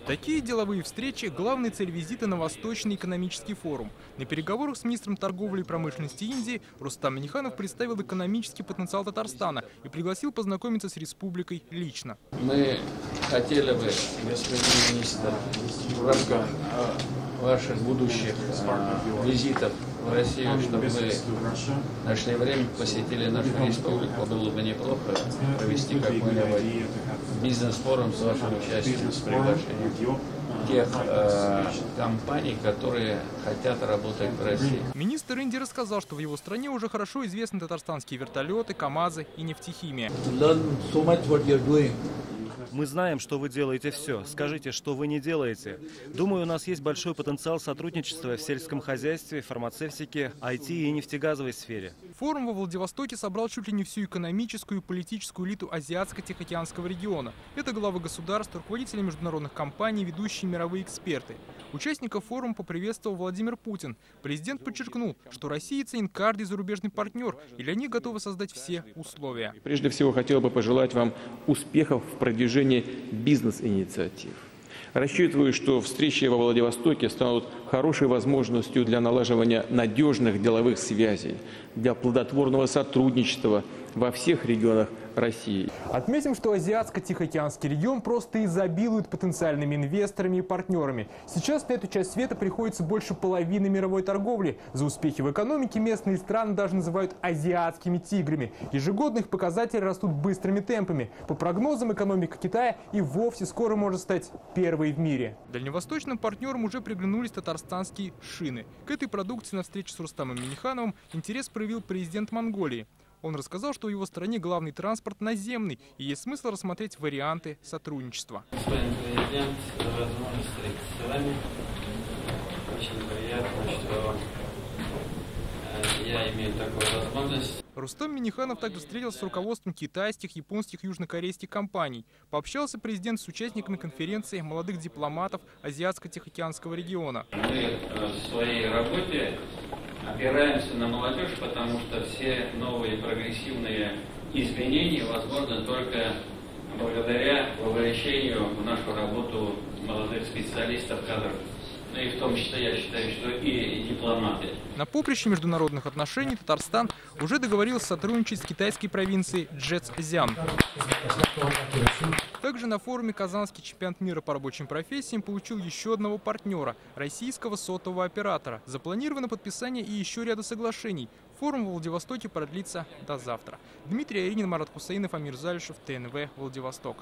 Такие деловые встречи – главная цель визита на Восточный экономический форум. На переговорах с министром торговли и промышленности Индии Рустам Минниханов представил экономический потенциал Татарстана и пригласил познакомиться с республикой лично. Мы хотели бы, господин министр, в рамках ваших будущих визитов в Россию, чтобы вы нашли время, посетили нашу республику. Было бы неплохо провести какой-нибудь бизнес-форум с вашим участием, с приглашением тех компаний, которые хотят работать в России. Министр Индии рассказал, что в его стране уже хорошо известны татарстанские вертолеты, КАМАЗы и нефтехимия. Мы знаем, что вы делаете все. Скажите, что вы не делаете. Думаю, у нас есть большой потенциал сотрудничества в сельском хозяйстве, фармацевтике, IT и нефтегазовой сфере. Форум во Владивостоке собрал чуть ли не всю экономическую и политическую элиту Азиатско-Тихоокеанского региона. Это главы государств, руководители международных компаний, ведущие мировые эксперты. Участников форума поприветствовал Владимир Путин. Президент подчеркнул, что Россия ценит каждый зарубежный партнер, и для них готовы создать все условия. Прежде всего, хотел бы пожелать вам успехов в продвижении бизнес-инициатив. Рассчитываю, что встречи во Владивостоке станут хорошей возможностью для налаживания надежных деловых связей, для плодотворного сотрудничества во всех регионах России. Отметим, что Азиатско-Тихоокеанский регион просто изобилует потенциальными инвесторами и партнерами. Сейчас на эту часть света приходится больше половины мировой торговли. За успехи в экономике местные страны даже называют азиатскими тиграми. Ежегодно их показатели растут быстрыми темпами. По прогнозам, экономика Китая и вовсе скоро может стать первой в мире. Дальневосточным партнерам уже приглянулись татарстанские шины. К этой продукции на встрече с Рустамом Миннихановым интерес проявил президент Монголии. Он рассказал, что в его стране главный транспорт наземный, и есть смысл рассмотреть варианты сотрудничества. Господин президент, возможность встретиться с вами. Очень приятно, что я имею такую возможность. Рустам Минниханов также встретился с руководством китайских, японских, южнокорейских компаний. Пообщался президент с участниками конференции молодых дипломатов Азиатско-Тихоокеанского региона. Мы в своей работе опираемся на молодежь, потому что все новые прогрессивные изменения возможны только благодаря вовлечению в нашу работу молодых специалистов, кадров. Ну и в том числе, я считаю, что и дипломаты. На поприще международных отношений Татарстан уже договорился сотрудничать с китайской провинцией Чжэцзян. Также на форуме казанский чемпионат мира по рабочим профессиям получил еще одного партнера – российского сотового оператора. Запланировано подписание и еще ряда соглашений. Форум в Владивостоке продлится до завтра. Дмитрий Аринин, Марат Хусаинов, Амир Залишев, ТНВ, Владивосток.